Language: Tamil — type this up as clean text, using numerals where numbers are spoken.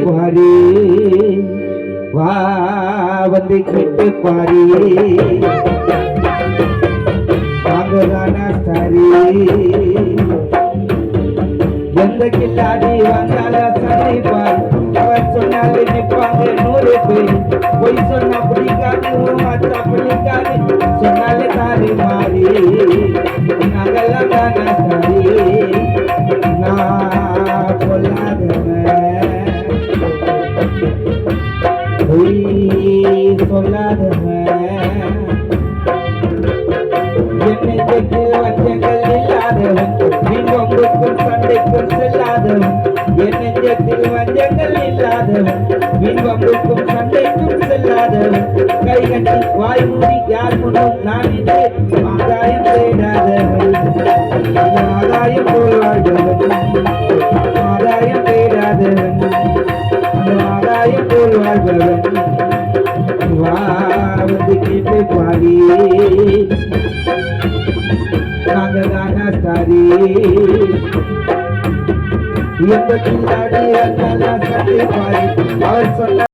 பாரி வா வந்து கேட்டு பாரி வாங்கதானா சரி எந்த கில்லாடி வந்தால சரி பார் அவர் சொன்னாலே நிற்பாங்க 100 பேர் பொய் சொன்னா பிடிக்காது மச்சா பிடிக்காது சொன்னாலே தாரி மாறி நாங்கெல்லாம் தானா சரி நான் சொல்லாதவன் சொல்லாதவன் என்னை கேட்டு வச்சங்கள் இல்லாதவன் வீண்வம்புக்கும் சண்டைக்கும் செல்லாதவன் என்னை கேட்டு வஞ்சங்கள் இல்லாதவன் வீண்வம்புக்கும் சண்டைக்கும் செல்லாதவன் கை கட்டி வாய் மூடி யார் முன்னும் நான் இன்று ஆதாயம் தேடாதவன் ஆதாயம் போல் வாழ்ந்தவன் ஆதாயம் தேடாதவன் ஆதாயம் போல் வாழ்பவன் வா வந்து கேட்டு பாடி நாங்கதானா சாரி எந்த கில்லாடி அண்ணா சண்டை பாரி அவர் சொன்ன